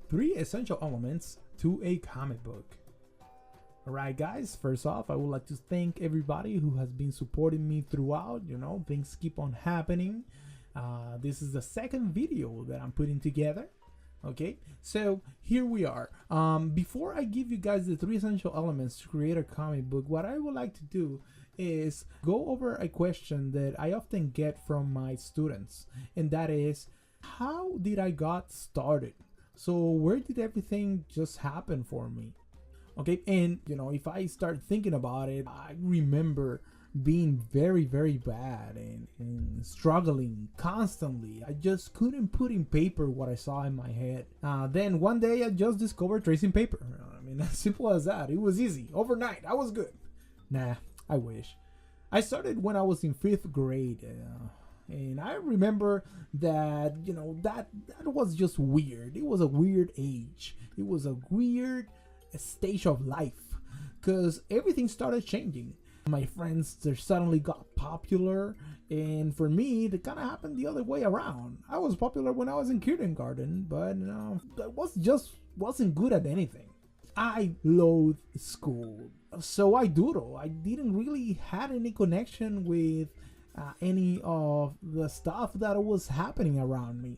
3 essential elements to a comic book. Alright guys, first off, I would like to thank everybody who has been supporting me throughout. You know, things keep on happening. This is the second video that I'm putting together. Okay, so here we are. Before I give you guys the 3 essential elements to create a comic book, what I would like to do is go over a question that I often get from my students, and that is, how did I got started? So where did everything just happen for me? Okay, and you know, if I start thinking about it, I remember being very bad and struggling constantly. I just couldn't put in paper what I saw in my head. Then one day I just discovered tracing paper. I mean, as simple as that. It was easy. Overnight, I was good. Nah, I wish. I started when I was in 5th grade. And I remember that, you know, that was just weird. It was a weird age. It was a weird stage of life because everything started changing. My friends, they suddenly got popular, and for me, it kind of happened the other way around. I was popular when I was in kindergarten, but I wasn't good at anything. I loathed school, so I doodle. I didn't really have any connection with any of the stuff that was happening around me.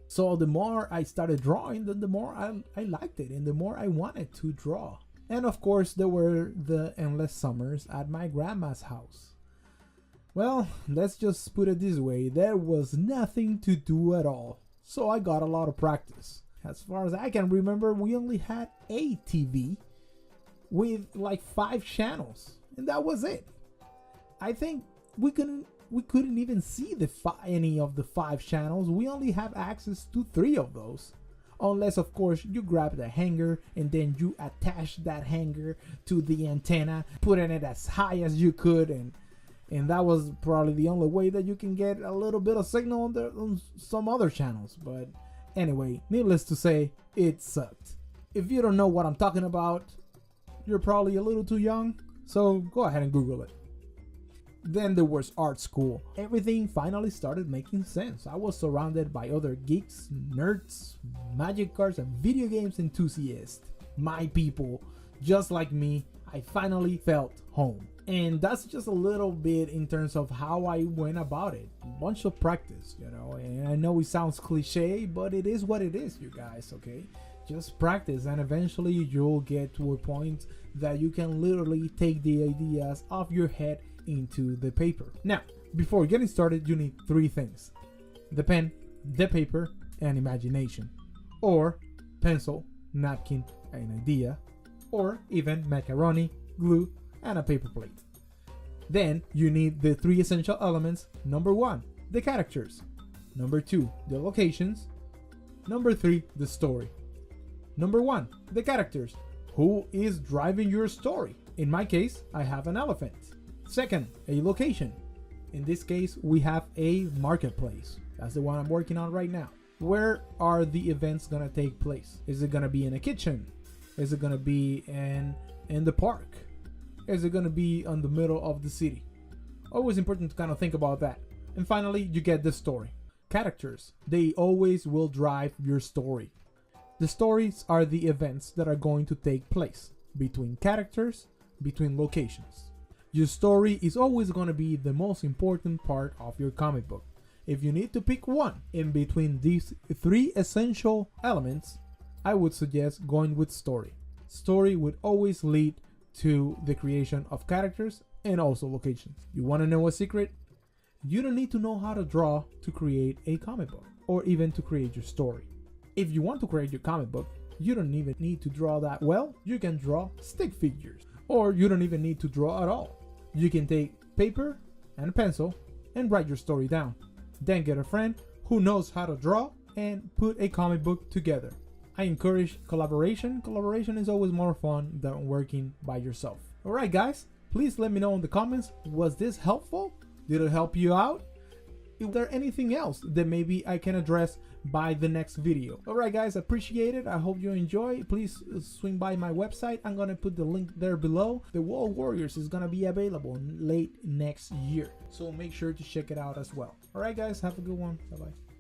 So the more I started drawing, the more I liked it, and the more I wanted to draw. And of course, there were the endless summers at my grandma's house. Well, let's just put it this way, there was nothing to do at all. So I got a lot of practice. As far as I can remember, we only had a TV with like 5 channels, and that was it. I think we couldn't even see any of the 5 channels. We only have access to 3 of those. Unless, of course, you grab the hanger and then you attach that hanger to the antenna, putting it as high as you could, and that was probably the only way that you can get a little bit of signal on some other channels. But anyway, needless to say, it sucked. If you don't know what I'm talking about, you're probably a little too young, so go ahead and Google it. Then there was art school. Everything finally started making sense. I was surrounded by other geeks, nerds, magic cards, and video games enthusiasts. My people, just like me. I finally felt home. And that's just a little bit in terms of how I went about it. A bunch of practice, you know, and I know it sounds cliche, but it is what it is, you guys, okay? Just practice, and eventually you'll get to a point that you can literally take the ideas off your head into the paper. Now, before getting started, you need 3 things: the pen, the paper, and imagination, or pencil, napkin, an idea, or even macaroni, glue, and a paper plate. Then you need the 3 essential elements. Number 1, the characters. Number 2, the locations. Number 3, the story. Number 1, the characters. Who is driving your story? In my case, I have an elephant. Second, a location. In this case, we have a marketplace. That's the one I'm working on right now. Where are the events gonna take place? Is it gonna be in a kitchen? Is it gonna be in the park? Is it gonna be on the middle of the city? Always important to kind of think about that. And finally, you get the story. Characters, they always will drive your story. The stories are the events that are going to take place between characters, between locations. Your story is always going to be the most important part of your comic book. If you need to pick one in between these 3 essential elements, I would suggest going with story. Story would always lead to the creation of characters and also locations. You want to know a secret? You don't need to know how to draw to create a comic book or even to create your story. If you want to create your comic book, you don't even need to draw that well. You can draw stick figures, or you don't even need to draw at all. You can take paper and a pencil and write your story down. Then get a friend who knows how to draw and put a comic book together. I encourage collaboration. Collaboration is always more fun than working by yourself. Alright guys, please let me know in the comments, was this helpful? Did it help you out? Is there anything else that maybe I can address by the next video? Alright guys, appreciate it. I hope you enjoy. Please swing by my website. I'm gonna put the link there below. The World Warriors is gonna be available late next year, so make sure to check it out as well. Alright guys, have a good one. Bye bye.